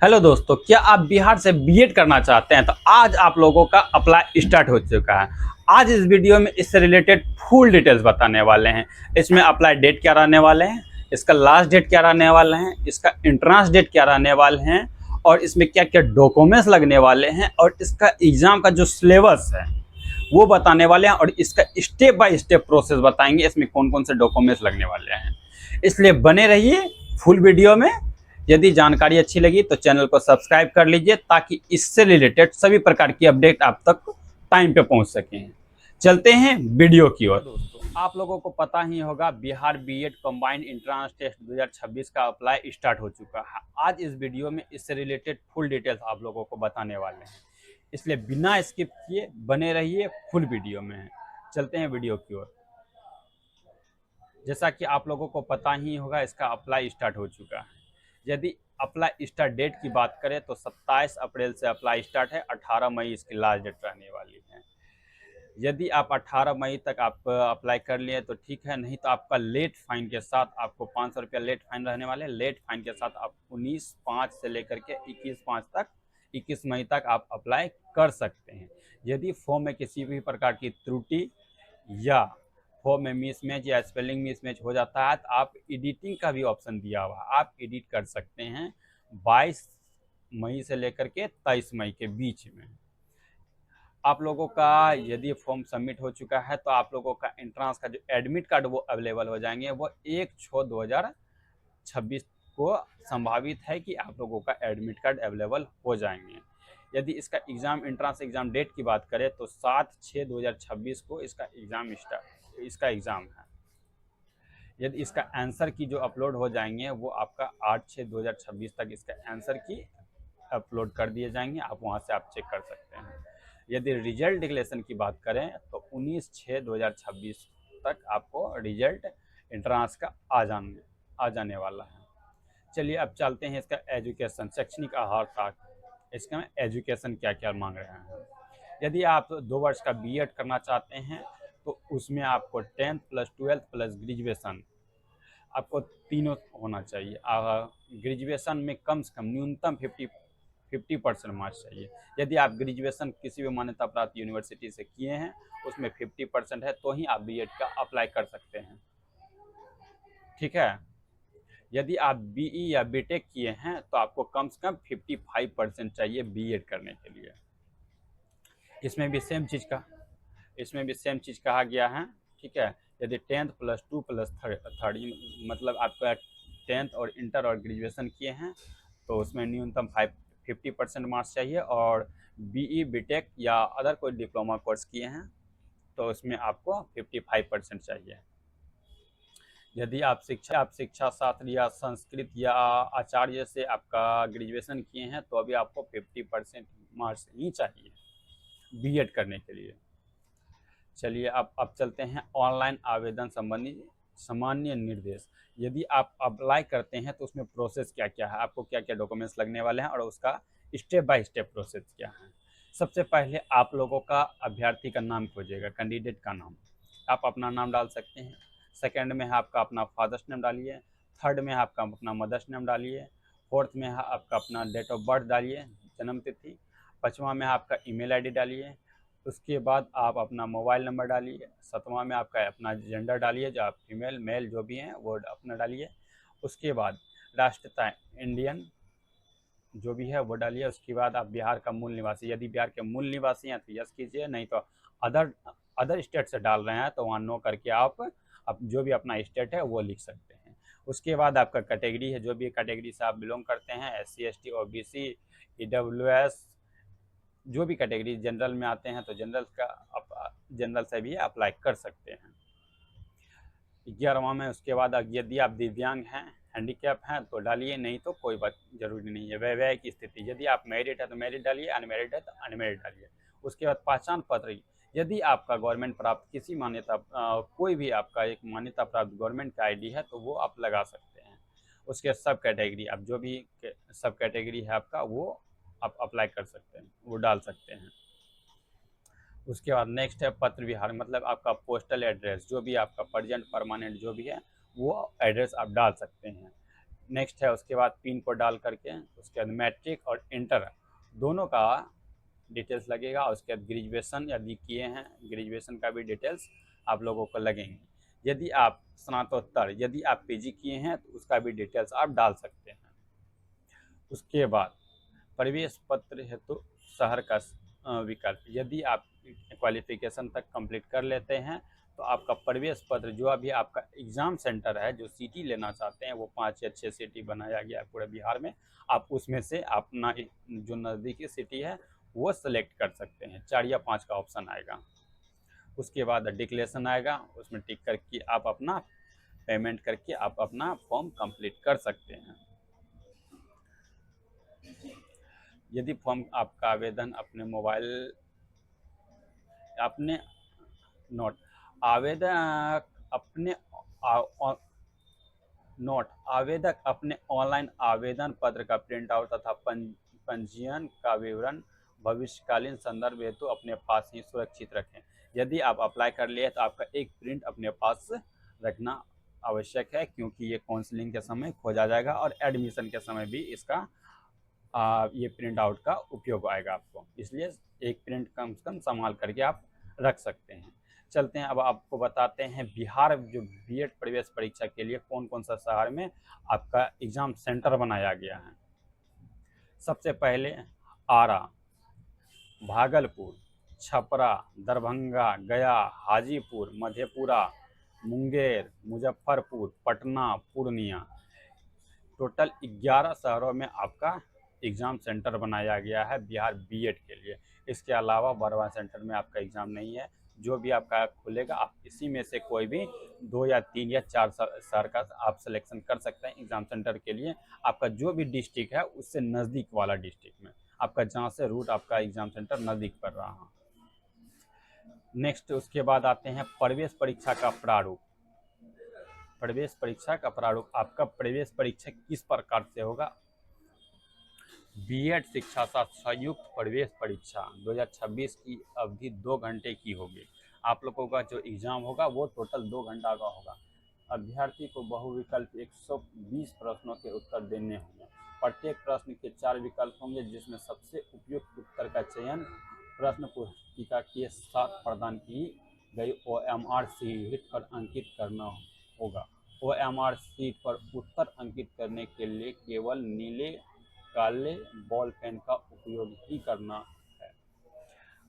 Hello दोस्तों, क्या आप बिहार से बीएड करना चाहते हैं? तो आज आप लोगों का अप्लाई स्टार्ट हो चुका है। आज इस वीडियो में इससे रिलेटेड फुल डिटेल्स बताने वाले हैं। इसमें अप्लाई डेट क्या रहने वाले हैं, इसका लास्ट डेट क्या रहने वाले हैं, इसका एंट्रेंस डेट क्या रहने वाले हैं और इसमें क्या क्या डॉक्यूमेंट्स लगने वाले हैं और इसका एग्ज़ाम का जो सिलेबस है वो बताने वाले हैं और इसका स्टेप बाय स्टेप प्रोसेस बताएंगे, इसमें कौन कौन से डॉक्यूमेंट्स लगने वाले हैं। इसलिए बने रहिए फुल वीडियो में। यदि जानकारी अच्छी लगी तो चैनल को सब्सक्राइब कर लीजिए ताकि इससे रिलेटेड सभी प्रकार की अपडेट आप तक टाइम पे पहुंच सकें। चलते हैं वीडियो की ओर। दोस्तों, आप लोगों को पता ही होगा Bihar BEd combined entrance test 2026 का अप्लाई स्टार्ट हो चुका है। आज इस वीडियो में इससे रिलेटेड फुल डिटेल्स आप लोगों को बताने वाले हैं, इसलिए बिना स्किप किए बने रहिए फुल वीडियो में। चलते हैं वीडियो की ओर। जैसा कि आप लोगों को पता ही होगा, इसका अप्लाई स्टार्ट हो चुका है। यदि अप्लाई स्टार्ट डेट की बात करें तो 27 अप्रैल से अप्लाई स्टार्ट है, 18 मई इसकी लास्ट डेट रहने वाली है। यदि आप 18 मई तक आप अप्लाई कर लिए तो ठीक है, नहीं तो आपका लेट फाइन के साथ आपको 500 रुपया लेट फाइन रहने वाले हैं। लेट फाइन के साथ आप 19/5 से लेकर के 21/5 तक 21 मई तक आप अप्लाई कर सकते हैं। यदि फॉर्म में किसी भी प्रकार की त्रुटि या फॉर्म में मिसमैच या स्पेलिंग मिसमैच हो जाता है तो आप एडिटिंग का भी ऑप्शन दिया हुआ है, आप एडिट कर सकते हैं 22 मई से लेकर के 23 मई के बीच में। आप लोगों का यदि फॉर्म सबमिट हो चुका है तो आप लोगों का एंट्रेंस का जो एडमिट कार्ड वो अवेलेबल हो जाएंगे। वो 1/6/2026 को संभावित है कि आप लोगों का एडमिट कार्ड अवेलेबल हो जाएंगे। यदि इसका एग्ज़ाम एंट्रेंस एग्ज़ाम डेट की बात करें तो 7/6/2026 को इसका एग्ज़ाम है। यदि इसका आंसर की जो अपलोड हो जाएंगे वो आपका 8/6/2026 तक इसका आंसर की अपलोड कर दिए जाएंगे, आप वहां से आप चेक कर सकते हैं। यदि रिजल्ट डिक्लेरेशन की बात करें तो 19/6/2026 तक आपको रिजल्ट एंट्रेंस का आ जाने वाला है। चलिए अब चलते हैं इसका एजुकेशन, शैक्षणिक अर्हता, इसका एजुकेशन क्या क्या मांग रहे हैं। यदि आप 2 वर्ष का बीएड करना चाहते हैं तो उसमें आपको 10th plus 12th plus graduation, आपको तीनों होना चाहिए। ग्रेजुएशन में कम से कम न्यूनतम 50% मार्क्स चाहिए। यदि आप ग्रेजुएशन किसी भी मान्यता प्राप्त यूनिवर्सिटी से किए हैं उसमें 50% है तो ही आप बीएड का अप्लाई कर सकते हैं, ठीक है। यदि आप बीई या बीटेक किए हैं तो आपको कम से कम 55% चाहिए बीएड करने के लिए। इसमें भी सेम चीज़ कहा गया है, ठीक है। यदि 10th प्लस 2 प्लस थर्ड मतलब आपका 10th और इंटर और ग्रेजुएशन किए हैं तो उसमें न्यूनतम 50% मार्क्स चाहिए। और बीई बीटेक या अदर कोई डिप्लोमा कोर्स किए हैं तो उसमें आपको 55% चाहिए। यदि आप शिक्षा शास्त्र या संस्कृत या आचार्य से आपका ग्रेजुएशन किए हैं तो अभी आपको 50% मार्क्स ही चाहिए बीएड करने के लिए। चलिए अब चलते हैं ऑनलाइन आवेदन संबंधी सामान्य निर्देश। यदि आप अप्लाई करते हैं तो उसमें प्रोसेस क्या क्या है, आपको क्या क्या डॉक्यूमेंट्स लगने वाले हैं और उसका स्टेप बाय स्टेप प्रोसेस क्या है। सबसे पहले आप लोगों का अभ्यर्थी का नाम खोजेगा, कैंडिडेट का नाम, आप अपना नाम डाल सकते हैं। सेकेंड में है आपका अपना फादर्स नेम डालिए। थर्ड में है आपका अपना मदर्स नेम डालिए। फोर्थ में है आपका अपना डेट ऑफ बर्थ डालिए, जन्म तिथि। पाँचवा में है आपका ईमेल आईडी डालिए। उसके बाद आप अपना मोबाइल नंबर डालिए। सातवां में आपका अपना जेंडर डालिए, जो आप फीमेल मेल जो भी हैं वो अपना डालिए। उसके बाद राष्ट्रीयता इंडियन जो भी है वो डालिए। उसके बाद आप बिहार का मूल निवासी, यदि बिहार के मूल निवासी हैं तो यस कीजिए, नहीं तो अदर स्टेट से डाल रहे हैं तो वहाँ नो करके आप जो भी अपना स्टेट है वो लिख सकते हैं। उसके बाद आपका कैटेगरी है, जो भी कैटेगरी से आप बिलोंग करते हैं, SC ST OBC EWS, जो भी कैटेगरी जनरल में आते हैं तो जनरल से भी अप्लाई कर सकते हैं। 11वां में उसके बाद यदि आप दिव्यांग हैं, हैंडीकैप हैं तो डालिए, नहीं तो कोई बात जरूरी नहीं है। वैवाहिक स्थिति, यदि आप मैरिड है तो मैरिड डालिए, अनमैरिड है तो अनमैरिड डालिए। उसके बाद पहचान पत्र, यदि आपका गवर्नमेंट प्राप्त किसी कोई भी आपका एक मान्यता प्राप्त गवर्नमेंट का ID है तो वो आप लगा सकते हैं। उसके सब कैटेगरी, आप जो भी सब कैटेगरी है आपका वो आप अप्लाई कर सकते हैं, वो डाल सकते हैं। उसके बाद नेक्स्ट है पत्र विहार, मतलब आपका पोस्टल एड्रेस, जो भी आपका प्रेजेंट परमानेंट जो भी है वो एड्रेस आप डाल सकते हैं। नेक्स्ट है उसके बाद पिन को डाल करके उसके बाद मैट्रिक और इंटर दोनों का डिटेल्स लगेगा। उसके बाद ग्रेजुएशन यदि किए हैं ग्रेजुएशन का भी डिटेल्स आप लोगों को लगेंगे। यदि आप स्नातकोत्तर यदि आप पीजी किए हैं तो उसका भी डिटेल्स आप डाल सकते हैं। उसके बाद प्रवेश पत्र हेतु शहर का विकल्प यदि आप क्वालिफिकेशन तक कंप्लीट कर लेते हैं तो आपका प्रवेश पत्र जो अभी आपका एग्ज़ाम सेंटर है जो सिटी लेना चाहते हैं वो 5 या 6 सिटी बनाया गया है पूरे बिहार में, आप उसमें से अपना जो नज़दीकी सिटी है वो सेलेक्ट कर सकते हैं। 4 या 5 का ऑप्शन आएगा। उसके बाद डिक्लेरेशन आएगा, उसमें टिक करके आप अपना पेमेंट करके आप अपना फॉर्म कंप्लीट कर सकते हैं। यदि फॉर्म आपका आवेदन अपने मोबाइल अपने नोट आवेदक अपने नोट आवेदक अपने ऑनलाइन आवेदन पत्र का प्रिंट आउट तथा पंजीयन का विवरण भविष्यकालीन संदर्भ हेतु अपने पास ही सुरक्षित रखें। यदि आप अप्लाई कर लिए तो आपका एक प्रिंट अपने पास रखना आवश्यक है, क्योंकि ये काउंसलिंग के समय खोजा जाएगा और एडमिशन के समय भी इसका ये प्रिंट आउट का उपयोग आएगा आपको, इसलिए एक प्रिंट कम से कम संभाल करके आप रख सकते हैं। चलते हैं अब आपको बताते हैं बिहार जो बीएड प्रवेश परीक्षा के लिए कौन कौन सा शहर में आपका एग्ज़ाम सेंटर बनाया गया है। सबसे पहले आरा, भागलपुर, छपरा, दरभंगा, गया, हाजीपुर, मधेपुरा, मुंगेर, मुजफ्फरपुर, पटना, पूर्णिया, टोटल 11 शहरों में आपका एग्ज़ाम सेंटर बनाया गया है बिहार बीएड के लिए। इसके अलावा बरवा सेंटर में आपका एग्ज़ाम नहीं है। जो भी आपका खुलेगा आप इसी में से कोई भी 2 या 3 या 4 शहर का आप सिलेक्शन कर सकते हैं एग्ज़ाम सेंटर के लिए। आपका जो भी डिस्ट्रिक्ट है उससे नज़दीक वाला डिस्ट्रिक्ट में आपका जहाँ से रूट आपका एग्ज़ाम सेंटर नज़दीक पड़ रहा है। नेक्स्ट उसके बाद आते हैं प्रवेश परीक्षा का प्रारूप। प्रवेश परीक्षा का प्रारूप आपका प्रवेश परीक्षा किस प्रकार से होगा। बीएड शिक्षा शास्त्र संयुक्त प्रवेश परीक्षा 2026 की अवधि 2 घंटे की होगी। आप लोगों का जो एग्ज़ाम होगा वो टोटल 2 घंटा का होगा। अभ्यर्थी को बहुविकल्प 120 प्रश्नों के उत्तर देने होंगे। प्रत्येक प्रश्न के 4 विकल्प होंगे, जिसमें सबसे उपयुक्त उत्तर का चयन प्रश्न पुस्तिका के साथ प्रदान की गई OMR शीट पर अंकित करना होगा। OMR शीट पर उत्तर अंकित करने के लिए केवल नीले काले बॉल पेन का उपयोग ही करना है।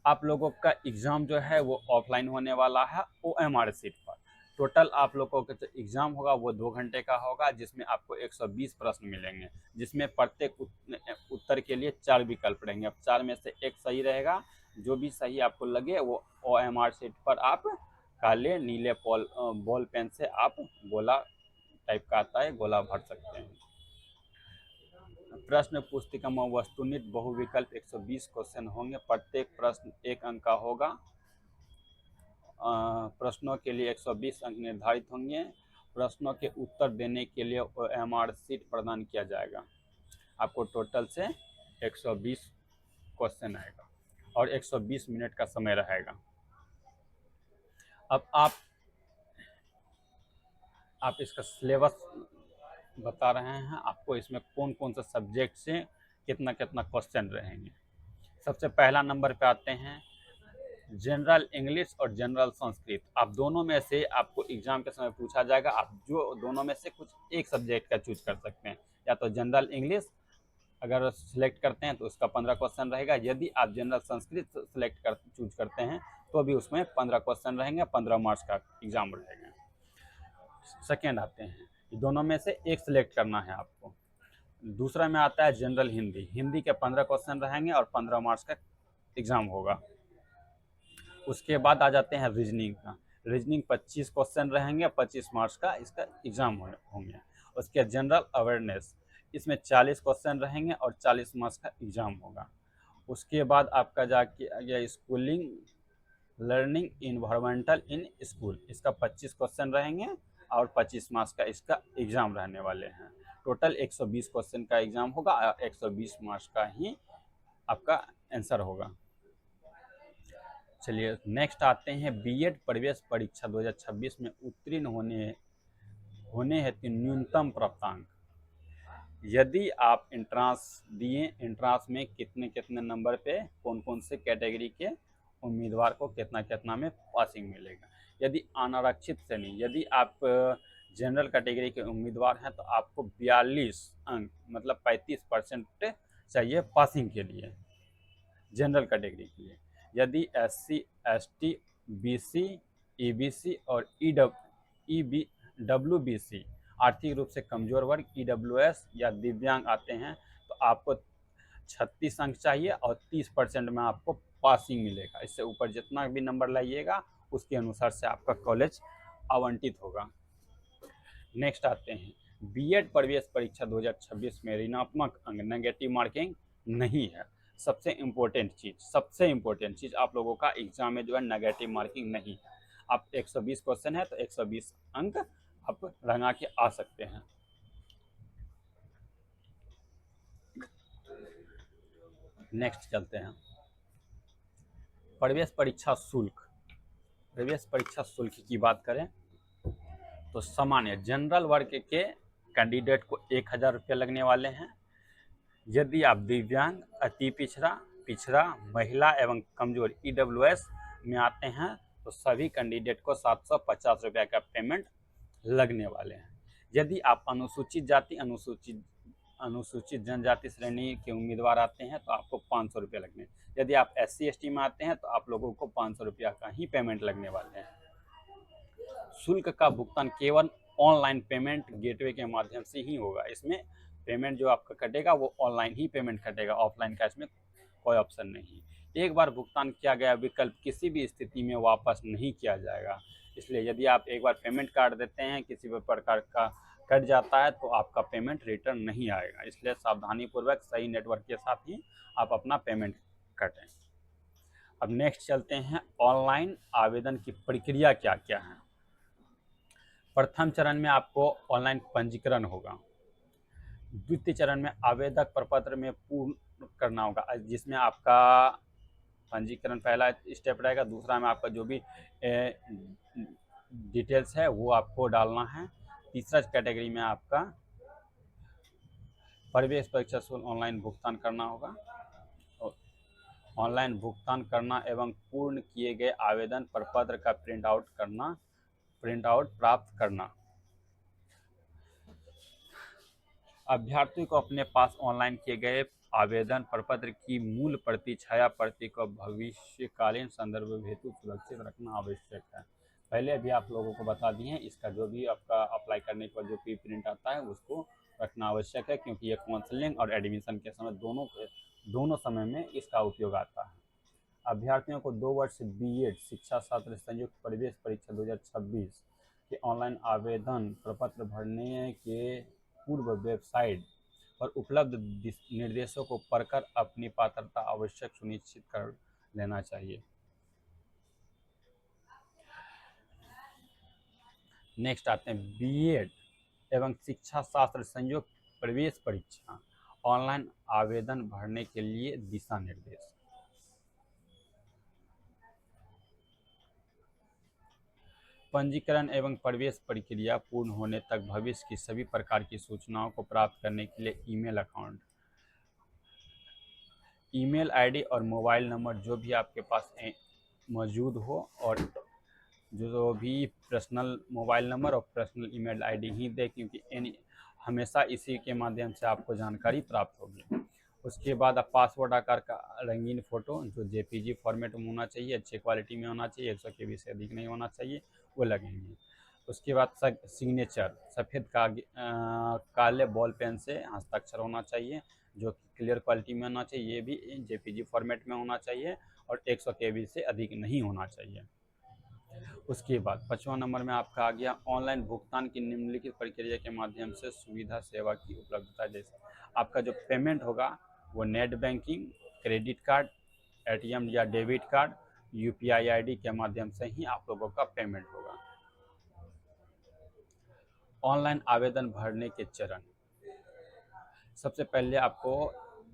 आप लोगों का एग्ज़ाम जो है वो ऑफलाइन होने वाला है OMR शीट पर। टोटल आप लोगों का जो एग्ज़ाम होगा वो 2 घंटे का होगा, जिसमें आपको 120 प्रश्न मिलेंगे, जिसमें प्रत्येक उत्तर के लिए 4 विकल्प रहेंगे। अब 4 में से एक सही रहेगा, जो भी सही आपको लगे वो OMR शीट पर आप काले नीले बॉल पेन से आप गोला टाइप का आता है गोला भर सकते हैं। प्रश्न पुस्तिका में वस्तुनिष्ठ बहुविकल्प 120 क्वेश्चन होंगे। प्रत्येक प्रश्न 1 अंक का होगा। प्रश्नों के लिए 120 अंक निर्धारित होंगे। प्रश्नों के उत्तर देने के लिए OMR शीट प्रदान किया जाएगा। आपको टोटल से 120 क्वेश्चन आएगा और 120 मिनट का समय रहेगा। अब आप इसका सिलेबस बता रहे हैं आपको, इसमें कौन कौन सा सब्जेक्ट से कितना कितना क्वेश्चन रहेंगे। सबसे पहला नंबर पे आते हैं जनरल इंग्लिश और जनरल संस्कृत। आप दोनों में से आपको एग्जाम के समय पूछा जाएगा, आप जो दोनों में से कुछ एक सब्जेक्ट का चूज कर सकते हैं। या तो जनरल इंग्लिश अगर सिलेक्ट करते हैं तो उसका 15 क्वेश्चन रहेगा। यदि आप जनरल संस्कृत चूज करते हैं तो भी उसमें 15 क्वेश्चन रहेंगे, 15 मार्क्स का एग्जाम रहेगा। सेकेंड आते हैं, दोनों में से एक सिलेक्ट करना है आपको। दूसरा में आता है जनरल हिंदी। हिंदी के 15 क्वेश्चन रहेंगे और 15 मार्क्स का एग्जाम होगा। उसके बाद आ जाते हैं रीजनिंग का। रीजनिंग 25 क्वेश्चन रहेंगे, 25 मार्क्स का इसका एग्जाम होंगे। उसके जनरल अवेयरनेस, इसमें 40 क्वेश्चन रहेंगे और 40 मार्क्स का एग्जाम होगा। उसके बाद आपका जाके schooling learning environmental in school, इसका 25 क्वेश्चन रहेंगे और 25 मार्क्स का इसका एग्ज़ाम रहने वाले हैं। टोटल 120 क्वेश्चन का एग्ज़ाम होगा और 120 मार्क्स का ही आपका आंसर होगा। चलिए नेक्स्ट आते हैं बीएड प्रवेश परीक्षा 2026 में उत्तीर्ण होने हेतु न्यूनतम प्राप्तांक। यदि आप एंट्रांस दिए, एंट्रांस में कितने कितने नंबर पे कौन कौन से कैटेगरी के उम्मीदवार को कितना कितना में पासिंग मिलेगा। यदि अनारक्षित श्रेणी, यदि आप जनरल कैटेगरी के उम्मीदवार हैं तो आपको 42 अंक मतलब 35% चाहिए पासिंग के लिए, जनरल कैटेगरी के लिए। यदि SC ST BC EBC और WBC आर्थिक रूप से कमजोर वर्ग EWS या दिव्यांग आते हैं तो आपको 36 अंक चाहिए और 30% में आपको पासिंग मिलेगा। इससे ऊपर जितना भी नंबर लाइएगा उसके अनुसार से आपका कॉलेज आवंटित होगा। नेक्स्ट आते हैं, बीएड प्रवेश परीक्षा 2026 में ऋणात्मक अंक नेगेटिव मार्किंग नहीं है। सबसे इम्पोर्टेंट चीज़ आप लोगों का एग्जाम में जो है नेगेटिव मार्किंग नहीं है। आप 120 क्वेश्चन है तो 120 अंक आप रंगा के आ सकते हैं। नेक्स्ट चलते हैं, प्रवेश परीक्षा शुल्क। प्रवेश परीक्षा शुल्क की बात करें तो सामान्य जनरल वर्ग के कैंडिडेट को 1000 रुपये लगने वाले हैं। यदि आप दिव्यांग, अति पिछड़ा, महिला एवं कमजोर EWS में आते हैं तो सभी कैंडिडेट को 750 रुपये का पेमेंट लगने वाले हैं। यदि आप अनुसूचित जाति, अनुसूचित जनजाति श्रेणी के उम्मीदवार आते हैं तो आपको 500 रुपये लगने। यदि आप SC ST में आते हैं तो आप लोगों को 500 रुपया का ही पेमेंट लगने वाले हैं। शुल्क का भुगतान केवल ऑनलाइन पेमेंट गेटवे के माध्यम से ही होगा। इसमें पेमेंट जो आपका कटेगा वो ऑनलाइन ही पेमेंट कटेगा, ऑफलाइन का इसमें कोई ऑप्शन नहीं। एक बार भुगतान किया गया विकल्प किसी भी स्थिति में वापस नहीं किया जाएगा। इसलिए यदि आप एक बार पेमेंट काट देते हैं, किसी भी प्रकार का कट जाता है तो आपका पेमेंट रिटर्न नहीं आएगा। इसलिए सावधानीपूर्वक सही नेटवर्क के साथ ही आप अपना पेमेंट कटें। अब नेक्स्ट चलते हैं, ऑनलाइन आवेदन की प्रक्रिया क्या क्या है। प्रथम चरण में आपको ऑनलाइन पंजीकरण होगा। द्वितीय चरण में आवेदक प्रपत्र में पूर्ण करना होगा, जिसमें आपका पंजीकरण पहला स्टेप रहेगा। दूसरा में आपका जो भी डिटेल्स है वो आपको डालना है। तीसरा कैटेगरी में आपका प्रवेश परीक्षा शुल्क ऑनलाइन भुगतान करना होगा। ऑनलाइन भुगतान करना एवं पूर्ण किए गए आवेदन प्रपत्र का प्रिंट आउट प्राप्त करना। अभ्यर्थी को अपने पास ऑनलाइन किए गए आवेदन प्रपत्र की मूल प्रति, छाया प्रति को भविष्यकालीन संदर्भ हेतु सुरक्षित रखना आवश्यक है। पहले भी आप लोगों को बता दिए हैं, इसका जो भी आपका अप्लाई करने के बाद जो भी प्रिंट आता है उसको रखना आवश्यक है, क्योंकि ये काउंसलिंग और एडमिशन के समय दोनों समय में इसका उपयोग आता है। अभ्यर्थियों को 2 वर्ष बीएड शिक्षा छात्र संयुक्त प्रवेश परीक्षा 2026 के ऑनलाइन आवेदन प्रपत्र भरने के पूर्व वेबसाइट पर उपलब्ध निर्देशों को पढ़कर अपनी पात्रता आवश्यक सुनिश्चित कर लेना चाहिए। नेक्स्ट आते हैं, बीएड एवं शिक्षा शास्त्र संयुक्त प्रवेश परीक्षा ऑनलाइन आवेदन भरने के लिए दिशा निर्देश। पंजीकरण एवं प्रवेश प्रक्रिया पूर्ण होने तक भविष्य की सभी प्रकार की सूचनाओं को प्राप्त करने के लिए ईमेल आईडी और मोबाइल नंबर जो भी आपके पास मौजूद हो, और जो भी पर्सनल मोबाइल नंबर और पर्सनल ईमेल आईडी ही दे, क्योंकि हमेशा इसी के माध्यम से आपको जानकारी प्राप्त होगी। उसके बाद आप पासपोर्ट आकार का रंगीन फ़ोटो जो JPG फॉर्मेट में होना चाहिए, अच्छी क्वालिटी में होना चाहिए, 100 KB से अधिक नहीं होना चाहिए, वो लगेंगे। उसके बाद सिग्नेचर सफ़ेद काले बॉल पेन से हस्ताक्षर होना चाहिए, जो क्लियर क्वालिटी में होना चाहिए। ये भी JPG फॉर्मेट में होना चाहिए और 100 KB से अधिक नहीं होना चाहिए। उसके बाद 5वां नंबर में आपका आ गया ऑनलाइन भुगतान की निम्नलिखित प्रक्रिया के माध्यम से सुविधा सेवा की उपलब्धता। जैसे आपका जो पेमेंट होगा वो net banking, credit card, ATM या डेबिट कार्ड, UPI ID के माध्यम से ही आप लोगों का पेमेंट होगा। ऑनलाइन आवेदन भरने के चरण, सबसे पहले आपको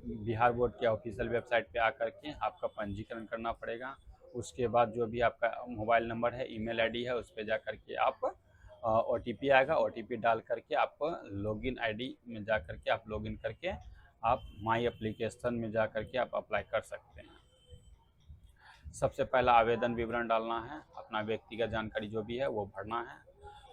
बिहार बोर्ड के ऑफिशियल वेबसाइट पे आकर के आपका पंजीकरण करना पड़ेगा। उसके बाद जो भी आपका मोबाइल नंबर है, ईमेल आईडी है, उस पर जा कर के आप OTP आएगा। OTP डाल करके आप लॉगिन आईडी में जा करके आप लॉगिन करके आप माई एप्लीकेशन में जा करके आप अप्लाई कर सकते हैं। सबसे पहला आवेदन विवरण डालना है, अपना व्यक्तिगत जानकारी जो भी है वो भरना है।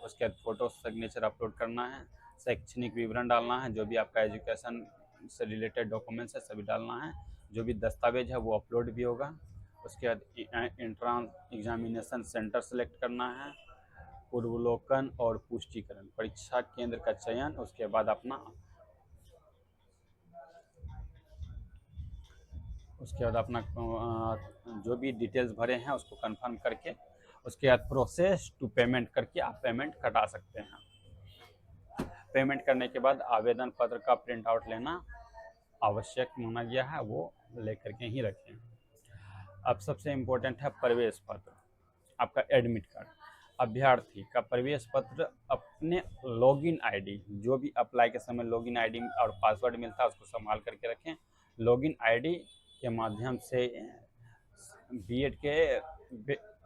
उसके बाद फ़ोटो सिग्नेचर अपलोड करना है। शैक्षणिक विवरण डालना है, जो भी आपका एजुकेशन से रिलेटेड डॉक्यूमेंट्स है सभी डालना है। जो भी दस्तावेज है वो अपलोड भी होगा। उसके बाद एंट्रांस एग्जामिनेशन सेंटर सेलेक्ट करना है। पूर्वावलोकन और पुष्टिकरण, परीक्षा केंद्र का चयन। उसके बाद अपना जो भी डिटेल्स भरे हैं उसको कंफर्म करके उसके बाद प्रोसेस टू पेमेंट करके आप पेमेंट कटा सकते हैं। पेमेंट करने के बाद आवेदन पत्र का प्रिंट आउट लेना आवश्यक माना गया है, वो लेकर के ही रखें। अब सबसे इम्पोर्टेंट है प्रवेश पत्र, आपका एडमिट कार्ड। अभ्यर्थी का प्रवेश पत्र अपने लॉगिन आईडी, जो भी अप्लाई के समय लॉगिन आईडी और पासवर्ड मिलता है उसको संभाल करके रखें। लॉगिन आईडी के माध्यम से बीएड के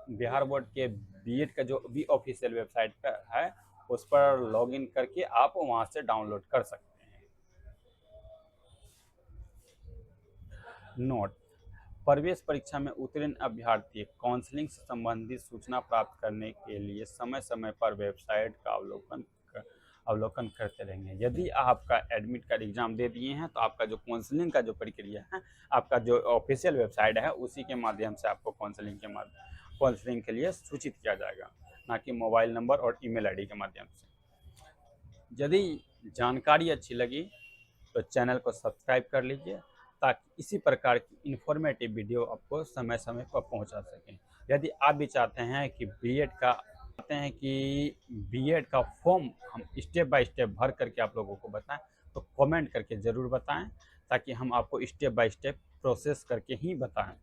बिहार बोर्ड के बीएड का जो भी ऑफिशियल वेबसाइट पर है उस पर लॉगिन करके आप वहां से डाउनलोड कर सकते हैं। नोट: प्रवेश परीक्षा में उत्तीर्ण अभ्यर्थी काउंसलिंग से संबंधित सूचना प्राप्त करने के लिए समय समय पर वेबसाइट का अवलोकन करते रहेंगे। यदि आपका एडमिट कार्ड एग्जाम दे दिए हैं तो आपका जो काउंसलिंग का जो प्रक्रिया है, आपका जो ऑफिशियल वेबसाइट है उसी के माध्यम से आपको काउंसलिंग के लिए सूचित किया जाएगा, ना कि मोबाइल नंबर और ईमेल आईडी के माध्यम से। यदि जानकारी अच्छी लगी तो चैनल को सब्सक्राइब कर लीजिए ताकि इसी प्रकार की इन्फॉर्मेटिव वीडियो आपको समय समय पर पहुंचा सकें। यदि आप भी चाहते हैं कि बीएड का फॉर्म हम स्टेप बाय स्टेप भर करके आप लोगों को बताएं तो कमेंट करके ज़रूर बताएं ताकि हम आपको स्टेप बाय स्टेप प्रोसेस करके ही बताएं।